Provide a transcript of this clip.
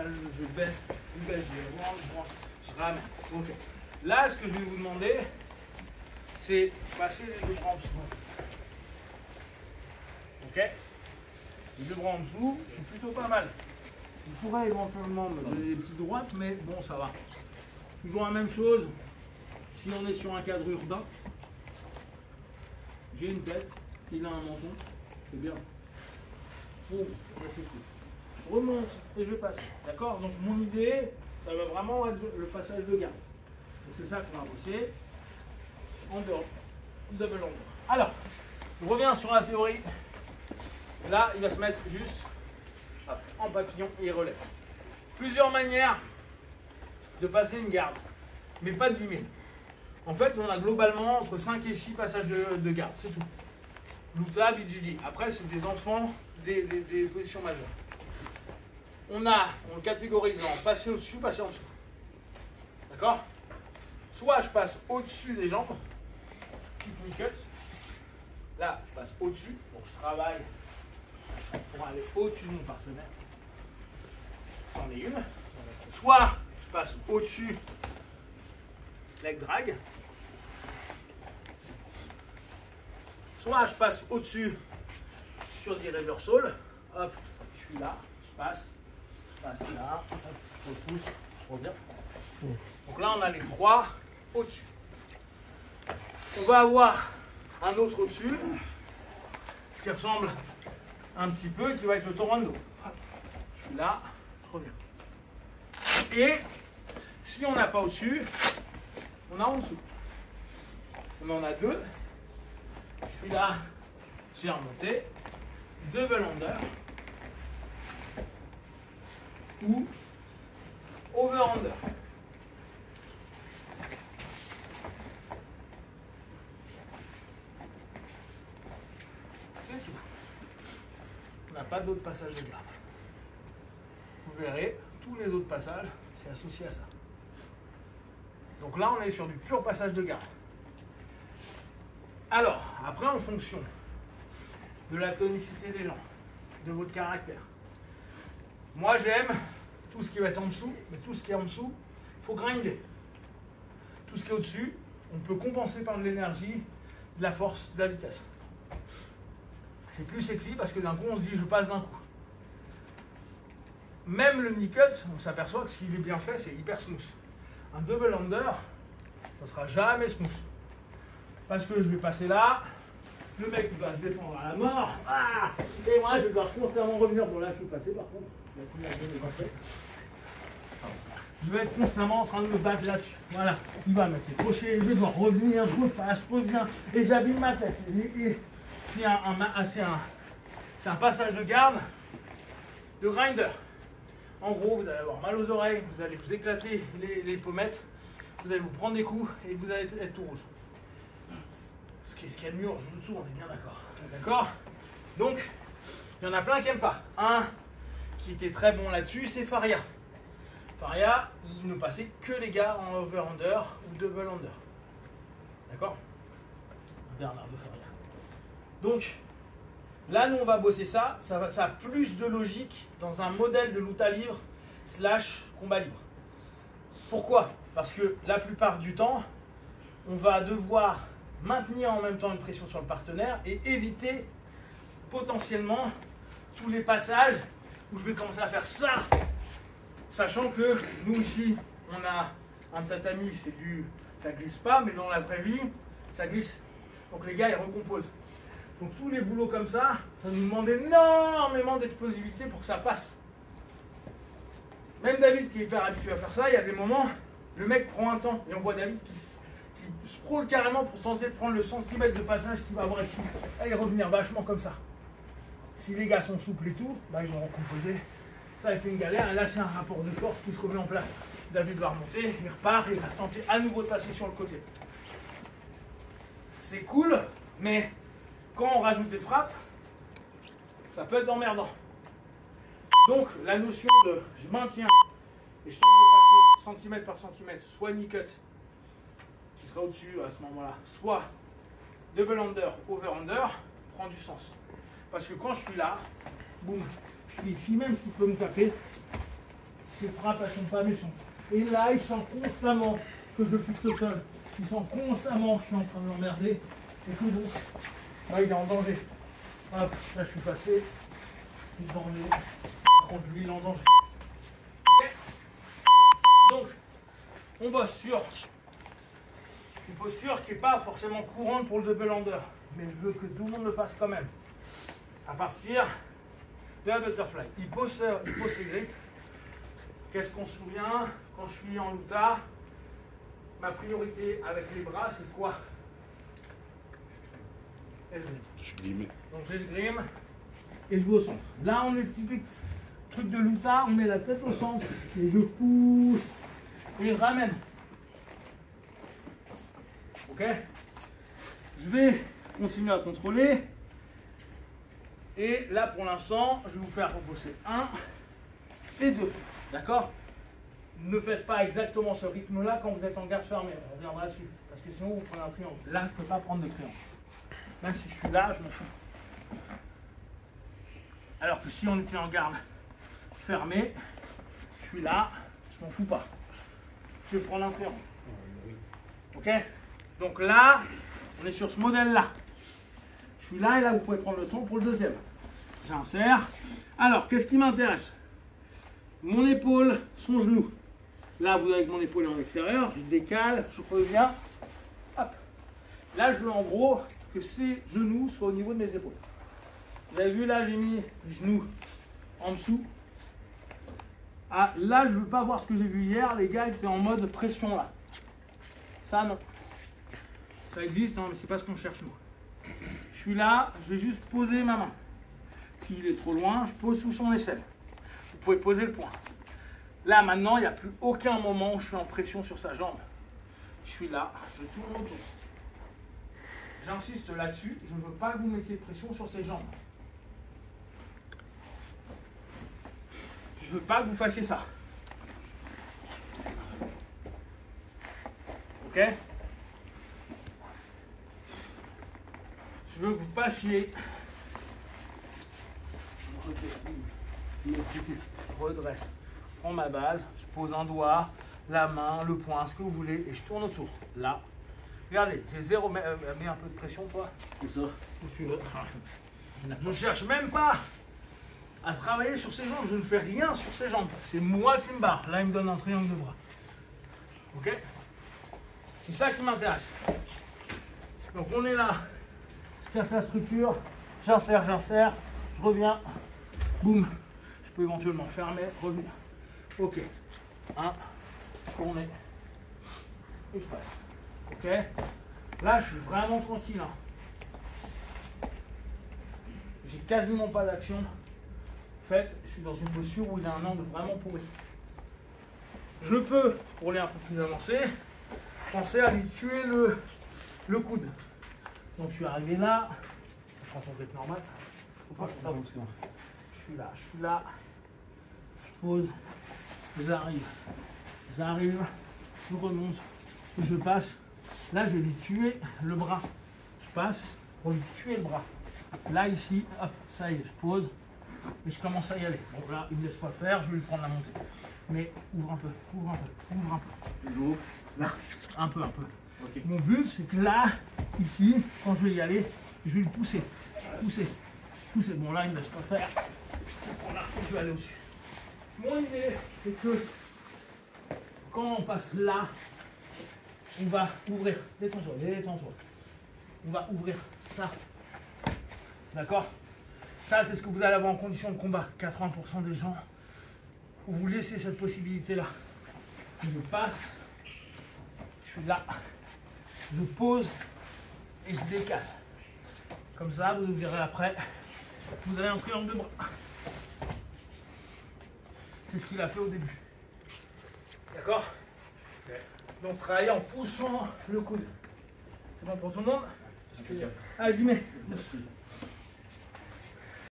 je baisse, je branche, je ramène. Ok. Là, ce que je vais vous demander, c'est passer les deux bras en dessous. Ok. Les deux bras en dessous, je suis plutôt pas mal. Je pourrais éventuellement me donner des petites droites, mais bon, ça va. Toujours la même chose. Si on est sur un cadre urbain, j'ai une tête, il a un menton, c'est bien. Boum, et c'est tout. Je remonte et je passe. D'accord? Donc mon idée, ça va vraiment être le passage de garde. Donc c'est ça qu'on va bosser. Under, double under. Alors, je reviens sur la théorie. Là, il va se mettre juste hop, en papillon et il relève. Plusieurs manières de passer une garde, mais pas de 10 000. En fait, on a globalement entre 5 et 6 passages de garde, c'est tout. Luta, BGD. Après, c'est des enfants, des positions majeures. On le catégorise en passer au-dessus, passer en dessous. D'accord? Soit je passe au-dessus des jambes, kick me cut. Là, je passe au-dessus, donc je travaille pour aller au-dessus de mon partenaire. C'en est une. Soit je passe au-dessus, leg drag. Soit je passe au-dessus sur des reversals. Hop, je suis là, je passe là, hop, je repousse, je reviens. Donc là, on a les trois au-dessus. On va avoir un autre au-dessus qui ressemble un petit peu, qui va être le tornado. Je suis là, je reviens. Et si on n'a pas au-dessus, on a en dessous. On en a deux. Je suis là, j'ai remonté. Double under. Ou over under. C'est tout. On n'a pas d'autres passages de garde. Vous verrez, tous les autres passages, c'est associé à ça. Donc là, on est sur du pur passage de garde. Alors, après, en fonction de la tonicité des gens, de votre caractère, moi j'aime tout ce qui va être en dessous, mais tout ce qui est en dessous, il faut grinder. Tout ce qui est au-dessus, on peut compenser par de l'énergie, de la force, de la vitesse. C'est plus sexy parce que d'un coup, on se dit je passe d'un coup. Même le knee cut, on s'aperçoit que s'il est bien fait, c'est hyper smooth. Un double under, ça ne sera jamais smooth. Parce que je vais passer là, le mec il va se défendre à la mort, et moi je vais devoir constamment revenir. Bon là je suis passé par contre, je vais être constamment en train de me battre là-dessus. Voilà, il va mettre ses crochets, je vais devoir revenir, je repasse, je reviens, et j'abîme ma tête. C'est un passage de garde, de grinder. En gros, vous allez avoir mal aux oreilles, vous allez vous éclater les pommettes, vous allez vous prendre des coups et vous allez être tout rouge. Ce qu'il y a de mieux en Jiu-Jitsu, on est bien d'accord. D'accord? Donc, il y en a plein qui n'aiment pas. Un qui était très bon là-dessus, c'est Faria. Faria, il ne passait que les gars en over-under ou double-under. D'accord? Bernard de Faria. Donc, là, nous, on va bosser ça. Ça a plus de logique dans un modèle de lutte à livre / combat libre. Pourquoi? Parce que la plupart du temps, on va devoir maintenir en même temps une pression sur le partenaire et éviter potentiellement tous les passages où je vais commencer à faire ça, sachant que nous ici, on a un tatami, ça glisse pas, mais dans la vraie vie, ça glisse. Donc les gars, ils recomposent. Donc tous les boulots comme ça nous demande énormément d'explosivité pour que ça passe. Même David qui est hyper habitué à faire ça, il y a des moments, le mec prend un temps et on voit David qui scrolle carrément pour tenter de prendre le centimètre de passage qu'il va avoir ici et revenir vachement comme ça. Si les gars sont souples et tout, bah ils vont recomposer. Ça, il fait une galère et là c'est un rapport de force qui se remet en place. David va remonter, il repart et il va tenter à nouveau de passer sur le côté. C'est cool, mais quand on rajoute des frappes, ça peut être emmerdant. Donc la notion de je maintiens et je tente de passer centimètre par centimètre, soit knee cut, qui sera au-dessus à ce moment-là, soit double under, over under, prend du sens. Parce que quand je suis là, boum, je suis ici, même s'il peut me taper, ces frappes, elles sont pas méchantes. Et là, il sent constamment que je fixe le sol. Il sent constamment que je suis en train de l'emmerder. Et que donc, là, il est en danger. Hop, là, je suis passé. Il est en danger. Par contre, lui, il est en danger. Okay. Donc, on bosse sur une posture qui n'est pas forcément courante pour le double under. Mais je veux que tout le monde le fasse quand même. À partir de la butterfly. Il pose ses grippes. Qu'est-ce qu'on se souvient quand je suis en luta? Ma priorité avec les bras, c'est quoi? Esgrime. Donc j'esgrime et je vais au centre. Là, on est typique truc de luta, on met la tête au centre et je pousse et je ramène. Ok? Je vais continuer à contrôler. Et là, pour l'instant, je vais vous faire bosser 1 et 2. D'accord? Ne faites pas exactement ce rythme-là quand vous êtes en garde fermée. On reviendra dessus. Parce que sinon, vous prenez un triangle. Là, je ne peux pas prendre de triangle. Même si je suis là, je m'en fous. Alors que si on était en garde fermée, je suis là, je m'en fous pas. Je vais prendre un triangle. Ok? Donc là, on est sur ce modèle-là. Je suis là et là, vous pouvez prendre le son pour le deuxième. J'insère. Alors, qu'est-ce qui m'intéresse? Mon épaule, son genou. Là, vous avez mon épaule en extérieur. Je décale, je reviens. Hop. Là, je veux en gros que ces genoux soient au niveau de mes épaules. Vous avez vu, là, j'ai mis les genoux en dessous. Ah, là, je ne veux pas voir ce que j'ai vu hier. Les gars étaient en mode pression là. Ça, non. Ça existe, hein, mais c'est pas ce qu'on cherche nous. Je suis là, je vais juste poser ma main. S'il est trop loin, je pose sous son aisselle. Vous pouvez poser le poing. Là, maintenant, il n'y a plus aucun moment où je suis en pression sur sa jambe. Je suis là, je tourne autour. J'insiste là-dessus, je ne veux pas que vous mettiez de pression sur ses jambes. Je ne veux pas que vous fassiez ça. Ok? Je veux que vous passiez. Je redresse. Je prends ma base, je pose un doigt, la main, le poing, ce que vous voulez, et je tourne autour. Là. Regardez, j'ai zéro. Mets un peu de pression, toi. Comme ça. Je ne cherche même pas à travailler sur ses jambes. Je ne fais rien sur ses jambes. C'est moi qui me barre. Là, il me donne un triangle de bras. Ok? C'est ça qui m'intéresse. Donc, on est là. Je casse la structure. J'insère, je reviens. Boum. Je peux éventuellement fermer, revenir. Ok. 1, tourner. Et je passe. Ok? Là, je suis vraiment tranquille. Hein. J'ai quasiment pas d'action. En fait, je suis dans une posture où il y a un angle vraiment pourri. Je peux, pour aller un peu plus avancé, penser à lui tuer le coude. Donc je suis arrivé là. Quand on est normal. Je suis là. Je pose. J'arrive, je remonte, je passe. Là, je vais lui tuer le bras. Je passe pour lui tuer le bras. Là, ici, hop, ça y est, je pose et je commence à y aller. Bon, là, il ne me laisse pas faire, je vais lui prendre la montée. Mais ouvre un peu. Toujours. Là, un peu. Okay. Mon but, c'est que là, ici, quand je vais y aller, je vais le pousser. Pousser. Bon, là, il ne me laisse pas faire. Voilà, je vais aller au-dessus. Mon idée, c'est que quand on passe là, on va ouvrir. Détends-toi. On va ouvrir ça. D'accord? Ça, c'est ce que vous allez avoir en condition de combat. 80% des gens, vous laissez cette possibilité-là. Je passe, je suis là, je pose et je décale. Comme ça, vous verrez après, vous avez un triangle de bras. C'est ce qu'il a fait au début. D'accord? Donc, travailler en poussant le coude. C'est bon pour tout le monde? Allez, dis-moi.